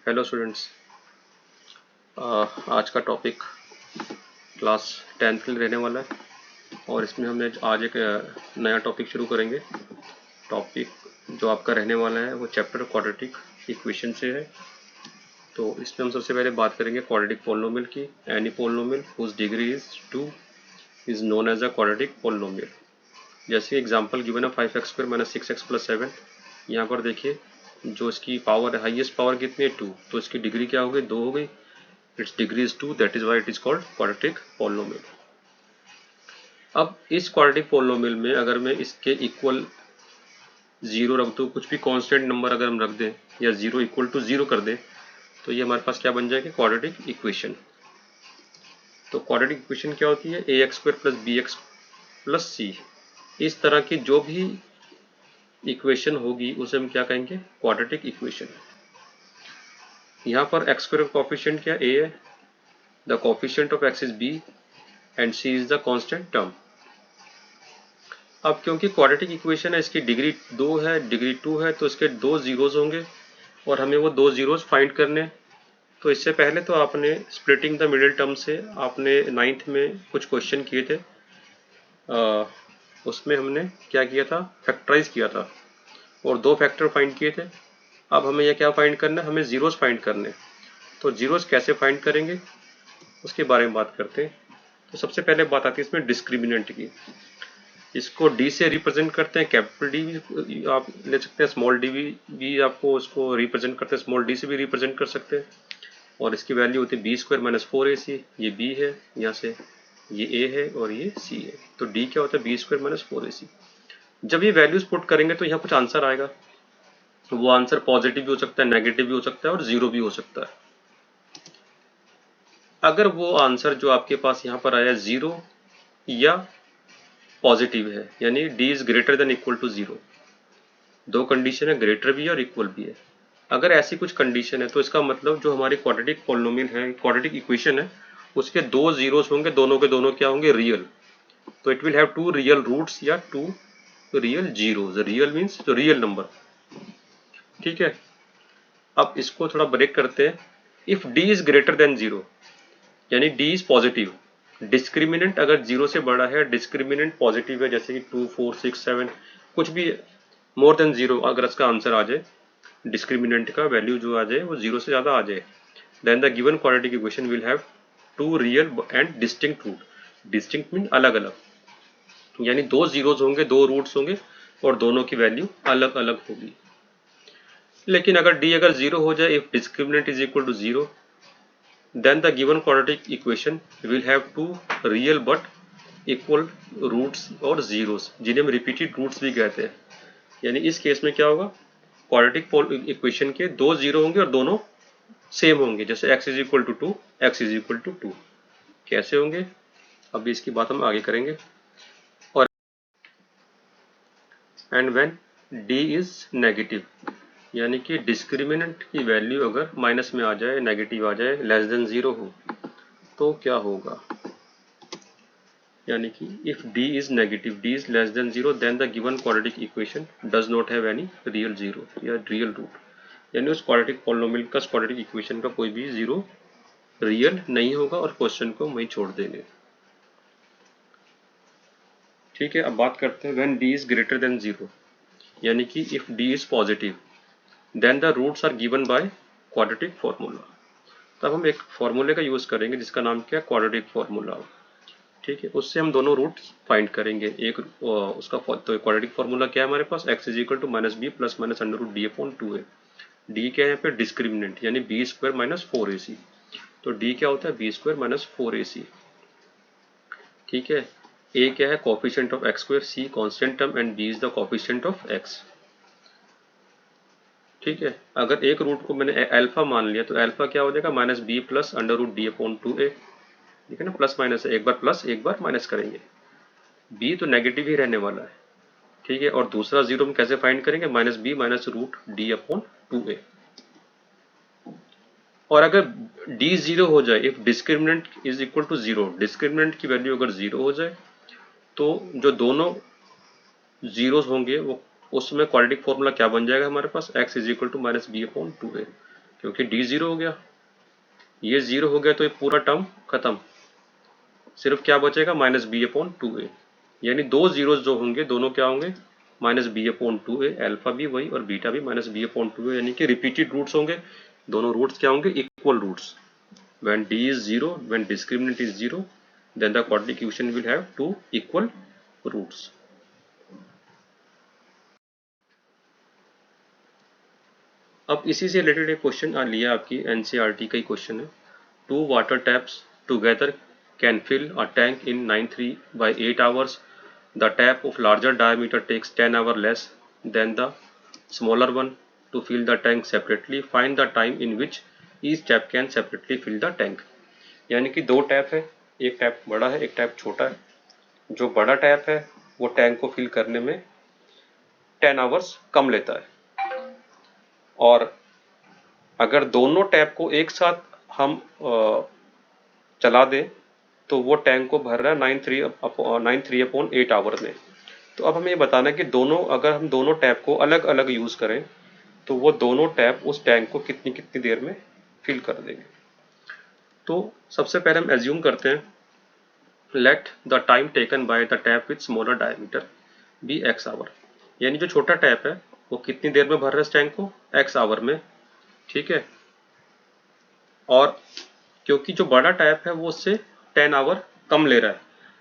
Hello students. आज का topic class 10th के लिए रहने वाला है और इसमें हमने आज एक नया टॉपिक शुरू करेंगे। टॉपिक जो आपका रहने वाला है वो चैप्टर क्वाड्रेटिक इक्वेशन से है। तो इसमें हम सबसे पहले बात करेंगे क्वाड्रेटिक पोलिनोमियल की। Any polynomial whose degree is 2 is known as a quadratic polynomial. जैसे एग्जांपल गिवन है 5x² - 6x + 7। यहाँ पर देखिए जो इसकी पावर है, हाईएस्ट पावर कितनी है 2, तो इसकी डिग्री क्या हो गई, 2 हो गई। its degree is 2, that is why it is called quadratic polynomial। अब इस quadratic polynomial में अगर मैं इसके इक्वल 0 रख दूं, कुछ भी कांस्टेंट नंबर अगर हम रख दें या 0 इक्वल टू 0 कर दें, तो ये हमारे पास क्या बन जाएगी, क्वाड्रेटिक इक्वेशन। तो क्वाड्रेटिक इक्वेशन क्या होती है, ax² + bx + c। इस तरह की जो भी इक्वेशन होगी उसे हम क्या कहेंगे, क्वाड्रेटिक इक्वेशन। यहाँ पर x² का कोफिशिएंट क्या a है, the coefficient of x is b and c is the constant term। अब क्योंकि क्वाड्रेटिक इक्वेशन है, इसकी डिग्री 2 है, डिग्री 2 है, तो इसके 2 जीरोज होंगे और हमें वो 2 जीरोज फाइंड करने। तो इससे पहले तो आपने स्प्लिटिंग द मिडिल टर्म से आपने 9th में कुछ क्वेश्चन किए थे, उसमें हमने क्या किया था, फैक्टराइज किया था और 2 फैक्टर फाइंड किए थे। अब हमें यह क्या फाइंड करना है, हमें जीरोज फाइंड करने। तो जीरोज कैसे फाइंड करेंगे उसके बारे में बात करते हैं। तो सबसे पहले बात आती है इसमें डिस्क्रिमिनेंट की। इसको डी से रिप्रेजेंट करते हैं, कैपिटल डी भी आप ले सकते हैं, स्मॉल डी भी आपको उसको रिप्रेजेंट करते हैं, स्मॉल डी से भी रिप्रेजेंट कर सकते हैं। और इसकी वैल्यू होती है b² - 4ac। ये b है, यहाँ से ये a है और ये c है। तो d क्या होता है, b² - 4ac। जब ये वैल्यूज पुट करेंगे तो यहाँ कुछ आंसर आएगा। वो आंसर पॉजिटिव भी हो सकता है, नेगेटिव भी हो सकता है और 0 भी हो सकता है। अगर वो आंसर जो आपके पास यहाँ पर आया 0 या पॉजिटिव है, यानी d is greater than equal to 0। 2 condition है, ग्रेटर भी है और इक्वल भी है। अगर ऐसी कुछ कंडीशन है तो इसका मतलब जो हमारी क्वाड्रेटिक पोलिनोमियल है, क्वाड्रेटिक इक्वेशन है, उसके 2 जीरोस होंगे, दोनों के दोनों क्या होंगे, रियल। तो it will have 2 real roots या 2 रियल जीरोस। रियल मीन्स तो रियल नंबर, ठीक है। अब इसको थोड़ा ब्रेक करते हैं। If d is greater than 0 यानी d इज पॉजिटिव, डिस्क्रिमिनेंट अगर 0 से बड़ा है, डिस्क्रिमिनेंट पॉजिटिव है, जैसे कि 2, 4, 6, 7, कुछ भी मोर देन 0 अगर इसका आंसर आ जाए, डिस्क्रिमिनेंट का वैल्यू जो आ जाए वो 0 से ज़्यादा आ जाए, then the given quadratic equation will have 2 real and distinct root. Distinct mean अलग अलग, यानी 2 जीरोज होंगे, 2 रूट्स होंगे और दोनों की वैल्यू अलग अलग होगी। लेकिन अगर d अगर 0 हो जाए, if discriminant is equal to 0, then the given quadratic equation will have 2 real but equal roots और zeros, जिन्हें हम repeated roots भी कहते हैं। यानी इस केस में क्या होगा, क्वाड्रेटिक इक्वेशन के 2 जीरो होंगे और दोनों सेम होंगे, जैसे x is equal to 2, x is equal to 2। कैसे होंगे अभी इसकी बात हम आगे करेंगे। और and when d is negative, यानी कि डिस्क्रिमिनेंट की वैल्यू अगर माइनस में आ जाए, नेगेटिव आ जाए, लेस देन 0 हो, तो क्या होगा, यानी कि if d is negative, d is less than 0, then the given quadratic equation does not have any real 0 या रियल रूट। यानी उस क्वाड्रेटिक पोलिनोमियल का, क्वाड्रेटिक इक्वेशन का कोई भी 0 रियल नहीं होगा और क्वेश्चन को वहीं छोड़ देंगे, ठीक है। अब बात करते हैं when d is greater than 0, यानी कि if d is positive, then the roots are given by quadratic formula. तब हम एक फॉर्मूले का यूज करेंगे जिसका नाम क्या है, क्वाड्रेटिक फॉर्मूला, ठीक है। उससे हम दोनों रूट्स फाइंड करेंगे। एक उसका तो क्वाड्रेटिक फॉर्मूला क्या है हमारे पास, x is equal to -b + -√d/2 है। d क्या है यहाँ पे, डिस्क्रिमिनेंट, यानी b² - 4ac। तो d क्या होता है, b² - 4ac, ठीक है। a क्या है, coefficient of x², c constant term and b is the coefficient of x, ठीक है। अगर एक रूट को मैंने अल्फा मान लिया तो अल्फा क्या हो जाएगा, -b + √d/2a, ठीक है ना। प्लस माइनस है, एक बार प्लस एक बार माइनस करेंगे, b तो नेगेटिव ही रहने वाला है, ठीक है। और दूसरा 0 हम कैसे फाइंड करेंगे, -b - √d/2a। और अगर d 0 हो जाए, if discriminant is equal to 0, discriminant की वैल्यू अगर 0 हो जाए, तो जो दोनों जीरोस होंगे वो, उसमें क्वाड्रेटिक फॉर्मूला क्या बन जाएगा हमारे पास, x is equal to -b/2a। क्योंकि डी जीरो हो गया, ये जीरो हो गया तो ये पूरा टर्म खत्म, सिर्फ क्या बचेगा minus B upon two A, यानी दो जीरोज जो होंगे दोनों क्या होंगे minus B upon two A, alpha भी वही और बीटा भी minus B upon two A, यानी कि रिपीटेड रूट्स होंगे, दोनों रूट्स क्या होंगे equal roots. When d is 0, when discriminant is 0, then the quadratic equation will have two equal roots. अब इसी से रिलेटेड एक क्वेश्चन लिया आपकी एनसीईआरटी का ही क्वेश्चन है, two water taps together can fill a tank in 93/8 hours. The tap of larger diameter takes 10 hours less than the smaller one to fill the tank separately. Find the time in which each tap can separately fill the tank. यानी कि दो tap है, एक tap बड़ा है एक tap छोटा है, जो बड़ा टैप है वो टैंक को फिल करने में 10 आवर्स कम लेता है, और अगर दोनों टैप को एक साथ हम चला दें तो वो टैंक को भर रहा है 93/8 आवर में। तो अब हमें ये बताना है कि दोनों, अगर हम दोनों टैप को अलग अलग यूज करें तो वो दोनों टैप उस टैंक को कितनी कितनी देर में फिल कर देंगे। तो सबसे पहले हम एज्यूम करते हैं, let the time taken by the tap with smaller diameter be X hour, यानी जो छोटा टैप है वो कितनी देर में भर रहा है इस टैंक को एक्स आवर में, ठीक है। और क्योंकि जो बड़ा टैप है वो उससे 10 आवर कम ले रहा है,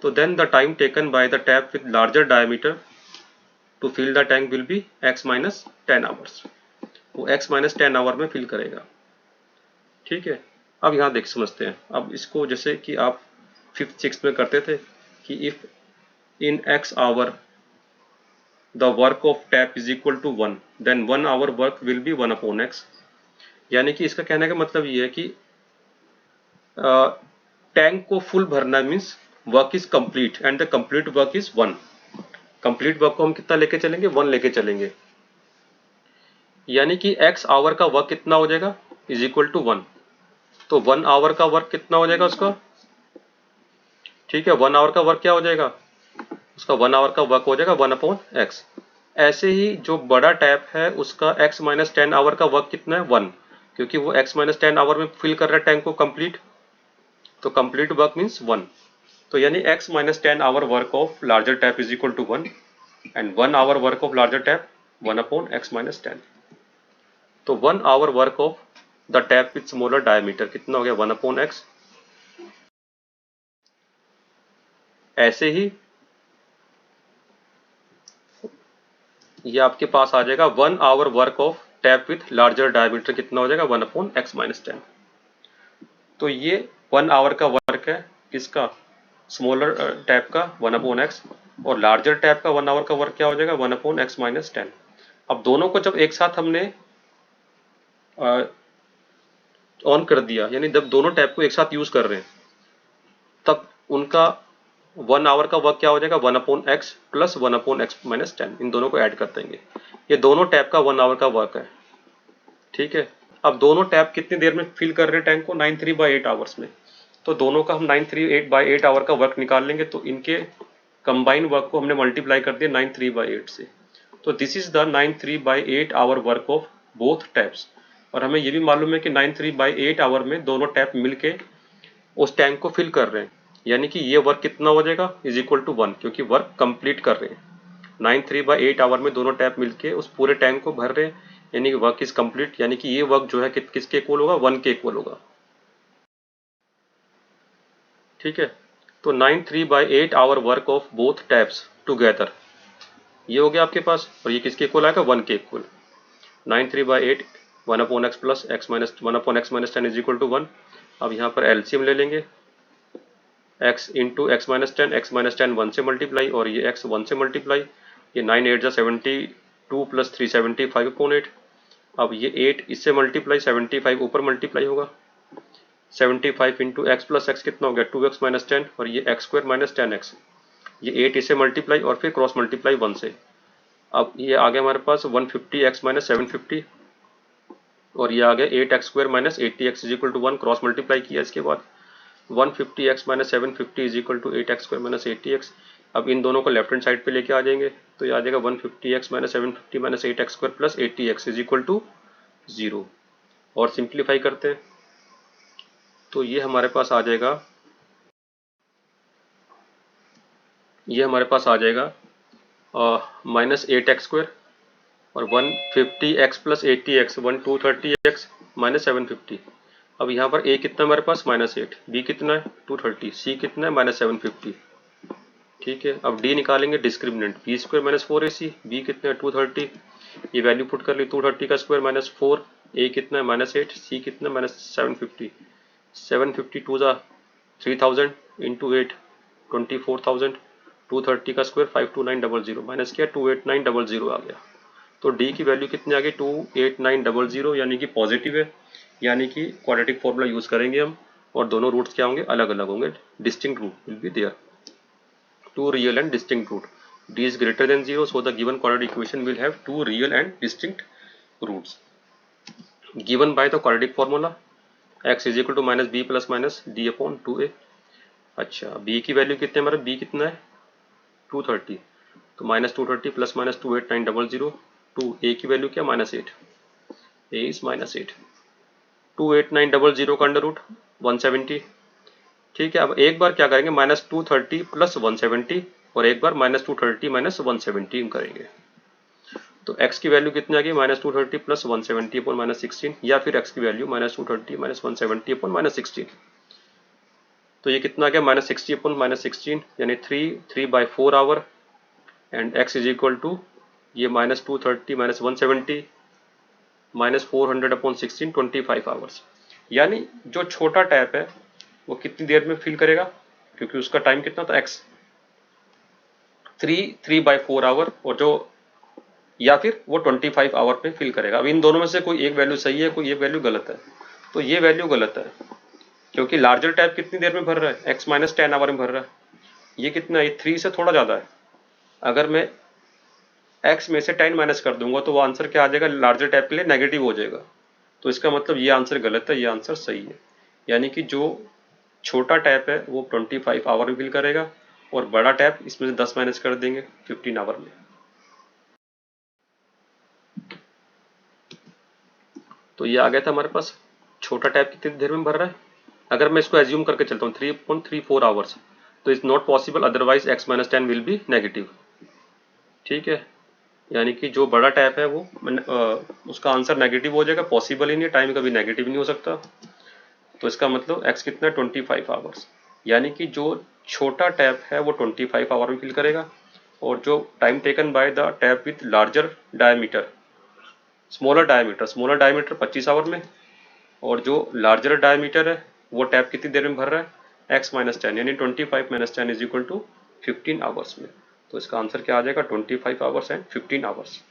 तो then the time taken by the tap with larger diameter to fill the tank will be X minus 10 hours, वो एक्स माइनस 10 आवर में फिल करेगा, ठीक है। अब यहाँ देख समझते हैं, अब इसको जैसे कि आप 5th 6th में करते थे कि if in x hour the work of tap is equal to 1 then 1 hour work will be 1 upon x, यानी कि इसका कहने का मतलब ये है कि टैंक को फुल भरना means work is complete and the complete work is 1, complete work को हम कितना लेके चलेंगे 1 लेके चलेंगे, यानी कि x आवर का वर्क कितना हो जाएगा इज इक्वल टू 1, तो 1 आवर का वर्क कितना हो जाएगा उसका, ठीक है। 1 आवर का वर्क क्या हो जाएगा उसका, 1 आवर का वर्क हो जाएगा 1 अपॉन एक्स। ऐसे ही जो बड़ा टैप है उसका x माइनस 10 आवर का वर्क कितना है 1, क्योंकि वो x माइनस 10 आवर में फिल कर रहा है टैंक को कंप्लीट, तो कंप्लीट वर्क मीन्स 1, तो यानी x minus 10 hour work of larger tap is equal to 1 and 1 hour work of larger tap 1 upon x minus 10, तो 1 hour work of the tap with smaller diameter कितना हो गया 1 upon x। ऐसे ही ये आपके पास आ जाएगा 1 hour work of tap with larger diameter कितना हो जाएगा 1 अपॉन x माइनस 10, तो ये 1 आवर का वर्क है किसका स्मॉलर टैप का 1 अपॉन x, और लार्जर टैप का 1 आवर का वर्क क्या हो जाएगा 1 अपॉन x माइनस 10। अब दोनों को जब एक साथ हमने ऑन कर दिया, यानी जब दोनों टैप को एक साथ यूज कर रहे हैं तब उनका 1 आवर का वर्क क्या हो जाएगा 1 upon X plus 1 upon X minus 10, इन दोनों को ऐड कर देंगे, ये दोनों टैप का 1 आवर का वर्क है, ठीक है। अब दोनों टैप कितनी देर में फिल कर रहे हैं टैंक को 93/8 आवर्स में, तो दोनों का हम 93/8 आवर का वर्क निकाल लेंगे, तो इनके कंबाइन वर्क को हमने मल्टीप्लाई कर दिया 93/8 से, तो this is the 93/8 hour work of both taps. और हमें ये भी मालूम है कि 93/8 आवर में दोनों टैप मिलके उस टैंक को फिल कर रहे हैं, यानी कि ये वर्क कितना हो जाएगा इज इक्वल टू 1, क्योंकि वर्क कंप्लीट कर रहे हैं 93/8 आवर में दोनों टैप मिलके उस पूरे टैंक को भर रहे हैं, यानी कि वर्क इज कंप्लीट, यानी कि ये वर्क जो है किसके इक्वल होगा 1 के इक्वल होगा, ठीक है। तो 93/8 hour work of both taps together ये हो गया आपके पास, और ये किसके इक्वल आएगा 1 के equal, 93/8 1 upon X plus X minus 1 upon X minus 10 is equal to 1। अब यहाँ पर एलसीएम ले लेंगे, x इंटू एक्स माइनस 10 1 से मल्टीप्लाई और ये x 1 से मल्टीप्लाई, ये 9 8 जा 72 प्लस 3 75 अपॉन 8, अब ये 8 इससे मल्टीप्लाई 75 ऊपर मल्टीप्लाई होगा, 75 इंटू एक्स प्लस एक्स कितना हो गया 2x माइनस 10 और ये एक्स स्क्वायर माइनस 10x, ये 8 इसे मल्टीप्लाई और फिर क्रॉस मल्टीप्लाई 1 से, अब ये आ गया हमारे पास 150x माइनस 750 और ये आ गया 8x square minus 80x is equal to 1, cross multiply किया इसके बाद 150x minus 750 is equal to 8x square minus 80x। अब इन दोनों को लेफ्ट हैंड साइड पे लेके आ जाएंगे, तो ये आ जाएगा 150x minus 750 minus 8x square plus 80x is equal to 0, और सिंप्लीफाई करते हैं तो ये हमारे पास आ जाएगा, -8x² और 150x plus 80x 1230x minus 750। अब यहाँ पर a कितना हमारे पास -8, b कितना है 230, c कितना है -750। ठीक है, अब d निकालेंगे discriminant, b² minus 4ac, b कितना है 230, ये वैल्यू पुट कर ली, 230 का स्क्वायर माइनस 4, a कितना है -8, c कितना -750, 750 टू ज़ा 3000 इंटू 8 24,000, 230 का स्क्वायर 52900 माइनस किया 28900 आ गया। तो d की वैल्यू कितनी आ गई 28900, यानी कि पॉजिटिव है, यानी कि क्वाड्रेटिक फॉर्मूला यूज करेंगे हम और दोनों रूट्स क्या होंगे, अलग अलग होंगे, distinct root will be there, two real and distinct root. d is greater than 0, so the given quadratic equation will have two real and distinct roots given by the quadratic formula x is equal to minus b plus minus d upon 2a। अच्छा, b की value कितने हमारे, b कितना है 230, तो -230 plus minus 28900, to a की value क्या -8, a is -8, 28900 का अंडर रूट 170। ठीक है, अब एक बार क्या करेंगे -230 प्लस 170 और एक बार -230 माइनस 170 करेंगे। तो x की वैल्यू कितनी आ गई -230 प्लस 170 अपॉन -16, या फिर x की वैल्यू -230 माइनस 170 अपॉन -16। तो ये कितना आ गया -60 अपॉन -16, यानी 3/4 hour, and x is equal to ये -230 माइनस 170 -400 अपॉन 16, 25 आवर्स। यानी जो छोटा टैप है वो कितनी देर में फिल करेगा, क्योंकि उसका टाइम कितना था x, 3/4 आवर, और जो या फिर वो 25 आवर पे फिल करेगा। अब इन दोनों में से कोई एक वैल्यू सही है, कोई एक वैल्यू गलत है, तो ये वैल्यू गलत है, क्योंकि लार्जर टैप कितनी देर में भर रहा है, x माइनस 10 आवर में भर रहा है, ये कितना है 3 से थोड़ा ज़्यादा है। अगर मैं x में से 10 माइनस कर दूंगा तो वो आंसर क्या आ जाएगा, लार्जर टैप के लिए नेगेटिव हो जाएगा। तो इसका मतलब ये आंसर गलत है, ये आंसर सही है, यानी कि जो छोटा टैप है वो 25 आवर में फिल करेगा और बड़ा टैप इसमें से 10 माइनस कर देंगे 15 आवर में। तो ये आ गया था हमारे पास छोटा टैप कितनी देर में भर रहा है। अगर मैं इसको एज्यूम करके चलता हूँ 3.34 आवर्स, तो it's not possible, otherwise x minus 10 will be negative. ठीक है, यानी कि जो बड़ा टैप है वो उसका आंसर नेगेटिव हो जाएगा, पॉसिबल ही नहीं, टाइम कभी नेगेटिव नहीं हो सकता। तो इसका मतलब x कितना 25 आवर्स, यानी कि जो छोटा टैप है वो 25 आवर में फिल करेगा, और जो time taken by the tap with larger diameter, smaller diameter 25 hour में, और जो लार्जर डायमीटर है वो टैप कितनी देर में भर रहा है, x माइनस 10, यानी 25 minus 10 is equal to 15 hours में। तो इसका आंसर क्या आ जाएगा 25 आवर्स एंड 15 आवर्स।